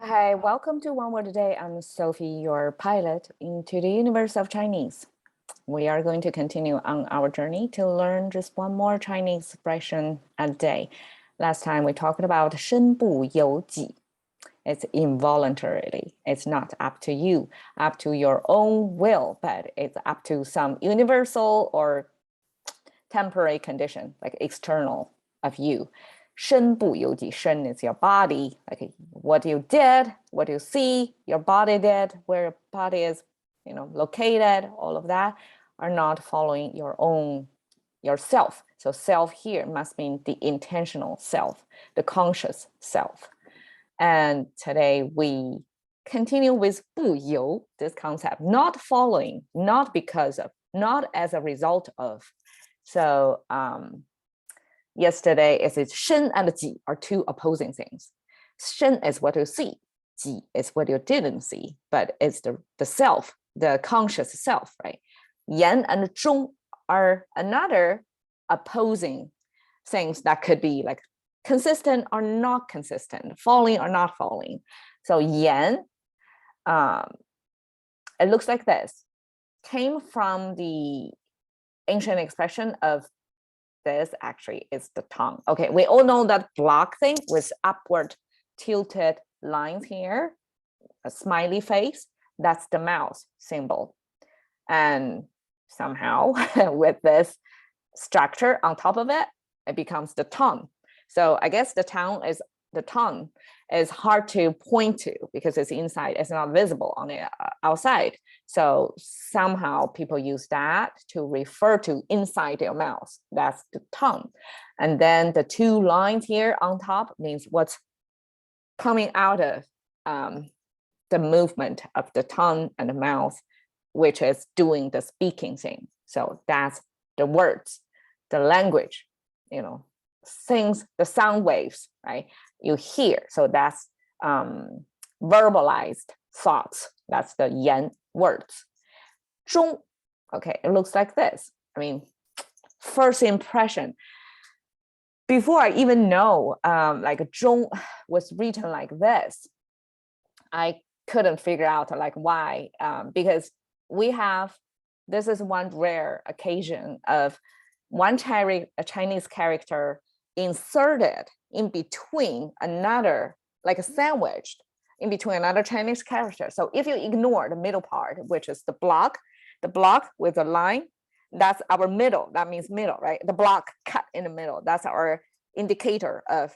Hi, welcome to One Word a Day. I'm Sophie, your pilot into the universe of Chinese. We are going to continue on our journey to learn just one more Chinese expression a day. Last time we talked about 身不由己. It's involuntarily. It's not up to you, up to your own will, but it's up to some universal or temporary condition, like external of you. 身不由己, shen is your body, like what you did, what you see, your body did, where your body is, located, all of that are not following your own, yourself. So self here must mean the intentional self, the conscious self. And today we continue with 不由, this concept, not following, not because of, not as a result of. So yesterday is 身 and 己 are two opposing things. 身 is what you see, 己 is what you didn't see, but it's the self, the conscious self, right? 言 and 中 are another opposing things that could be like consistent or not consistent, following or not following. So 言, it looks like this, came from the ancient expression of this actually is the tongue. Okay, we all know that block thing with upward tilted lines here, a smiley face, that's the mouth symbol. And somehow with this structure on top of it, it becomes the tongue. So I guess the tongue is hard to point to because it's inside, it's not visible on the outside. So somehow people use that to refer to inside their mouth. That's the tongue. And then the two lines here on top means what's coming out of the movement of the tongue and the mouth, which is doing the speaking thing. So that's the words, the language, things, the sound waves, right? You hear. So that's verbalized thoughts. That's the yan words. 中, okay, it looks like this. I mean, first impression. Before I even know, like 中 was written like this, I couldn't figure out like why, because this is one rare occasion of one Chinese character inserted in between another, like a sandwich in between another Chinese character. So if you ignore the middle part, which is the block with a line, that's our middle. That means middle, right? The block cut in the middle. That's our indicator of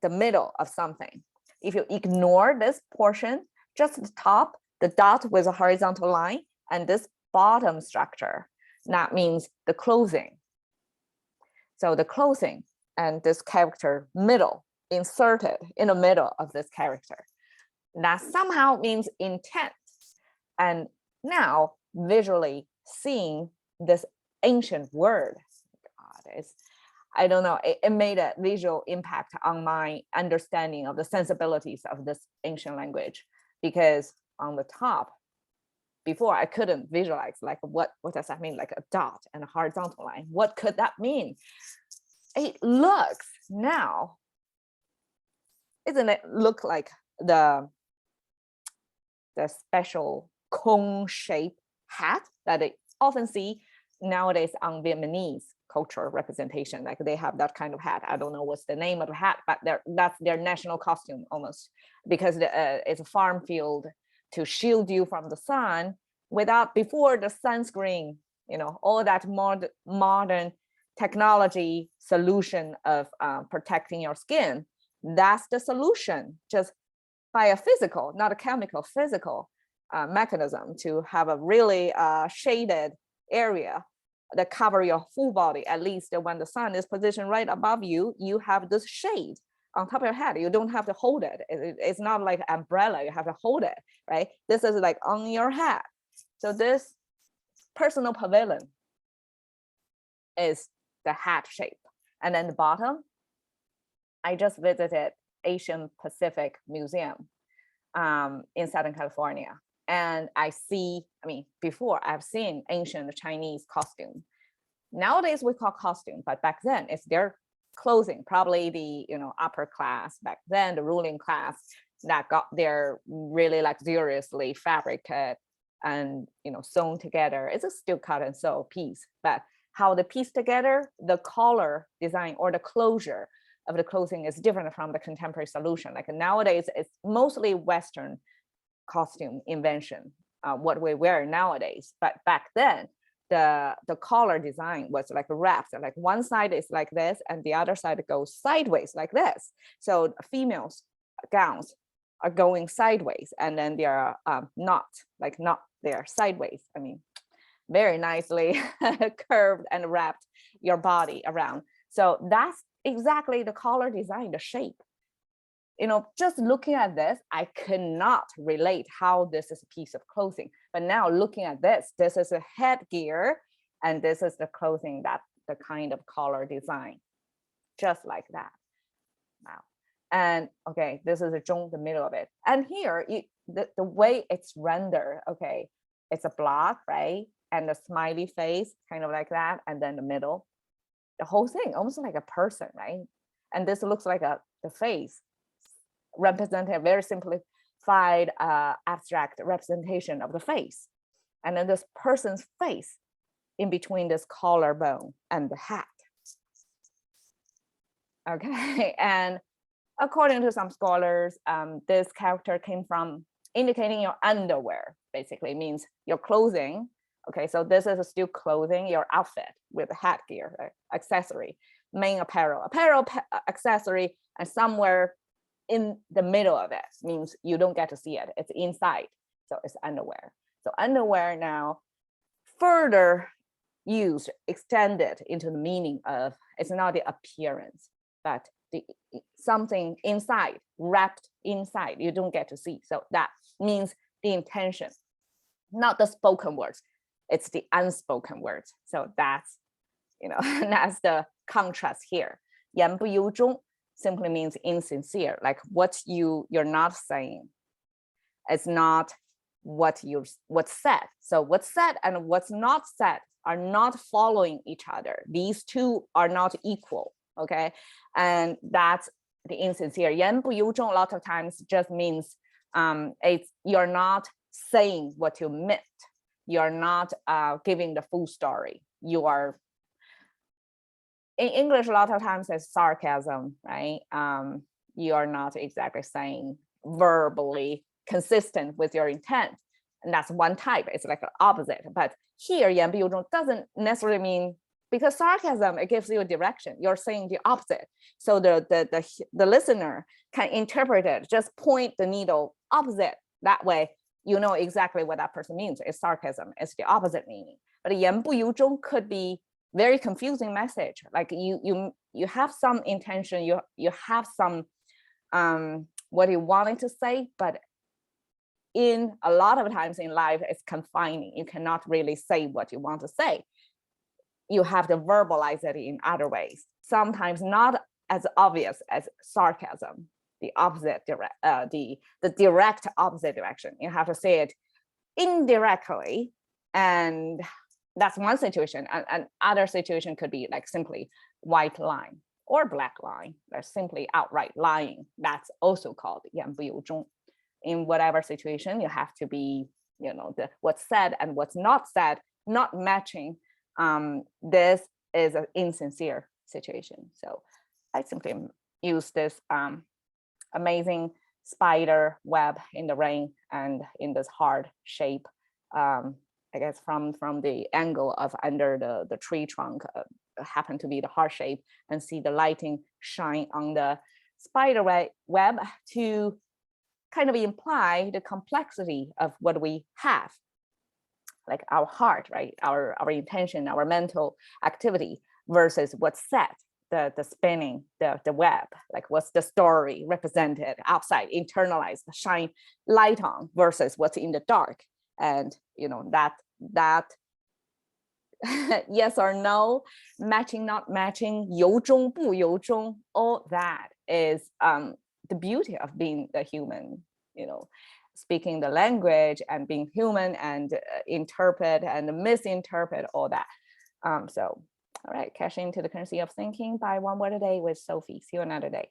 the middle of something. If you ignore this portion, just the top, the dot with a horizontal line, and this bottom structure, that means the closing. So the closing and this character middle inserted in the middle of this character, that somehow means intent. And now visually seeing this ancient word, I don't know, it made a visual impact on my understanding of the sensibilities of this ancient language, because on the top, before I couldn't visualize like what does that mean, like a dot and a horizontal line, what could that mean? It looks now, isn't it look like the special cone shaped hat that I often see nowadays on Vietnamese cultural representation, like they have that kind of hat. I don't know what's the name of the hat, but that's their national costume almost, because it's a farm field to shield you from the sun before the sunscreen, all that modern technology solution of protecting your skin. That's the solution, just by a physical, not a chemical, physical mechanism to have a really shaded area that cover your full body. At least when the sun is positioned right above you, you have this shade on top of your head. You don't have to hold it. It's not like an umbrella, you have to hold it, right? This is like on your head. So this personal pavilion is the hat shape. And then the bottom, I just visited Asian Pacific Museum in Southern California. And before I've seen ancient Chinese costume. Nowadays we call costume, but back then it's their clothing, probably the upper class back then, the ruling class that got their really luxuriously fabricated and sewn together. It's a still cut and sew piece, but how they piece together the collar design or the closure of the clothing is different from the contemporary solution. Like nowadays, it's mostly Western costume invention, what we wear nowadays. But back then, the collar design was like wrapped, like one side is like this and the other side goes sideways like this. So females gowns are going sideways, and then they are not they're sideways. I mean, very nicely curved and wrapped your body around. So that's exactly the collar design, the shape. Just looking at this, I cannot relate how this is a piece of clothing. But now looking at this is a headgear, and this is the clothing, that the kind of collar design, just like that. Wow. And okay, this is a zhong, the middle of it. And here, the way it's rendered, okay, it's a block, right? And the smiley face, kind of like that, and then the middle, the whole thing, almost like a person, right? And this looks like the face, representing a very simplified abstract representation of the face. And then this person's face in between this collarbone and the hat. Okay, and according to some scholars, this character came from indicating your underwear, basically means your clothing. Okay, so this is still clothing, your outfit with a headgear, right? Accessory, main apparel, accessory, and somewhere in the middle of it means you don't get to see it. It's inside, so it's underwear. So underwear now further used, extended into the meaning of, it's not the appearance, but something inside, wrapped inside, you don't get to see. So that means the intention, not the spoken words, it's the unspoken words. So that's, that's the contrast here. 言不由衷 simply means insincere, like what you're not saying. It's not what's said. So what's said and what's not said are not following each other. These two are not equal, okay? And that's the insincere. 言不由衷 a lot of times just means you're not saying what you meant. You're not giving the full story. You are, in English, a lot of times it's sarcasm, right? You are not exactly saying verbally consistent with your intent. And that's one type, it's like an opposite. But here, 言不由衷 doesn't necessarily mean, because sarcasm, it gives you a direction. You're saying the opposite. So the listener can interpret it, just point the needle opposite. That way, you know exactly what that person means. It's sarcasm, it's the opposite meaning. But 言不由衷 could be very confusing message. Like you have some intention, you have some what you wanted to say, but in a lot of times in life, it's confining. You cannot really say what you want to say. You have to verbalize it in other ways. Sometimes not as obvious as sarcasm, the opposite direct, the direct opposite direction. You have to say it indirectly, and that's one situation. And other situation could be like simply white line or black line. That's simply outright lying. That's also called 言不由衷. In whatever situation, you have to be, what's said and what's not said, not matching. This is an insincere situation. So I simply use this amazing spider web in the rain and in this hard shape. I guess from the angle of under the tree trunk happen to be the heart shape, and see the lighting shine on the spider web to kind of imply the complexity of what we have, like our heart, right? Our intention, our mental activity versus what's said, the spinning, the web, like what's the story represented outside, internalized, shine light on versus what's in the dark. And that yes or no, matching, not matching, 由衷不由衷, all that is the beauty of being a human, speaking the language and being human and interpret and misinterpret all that. So All right, cash into the currency of thinking by one word a day with Sophie. See you another day.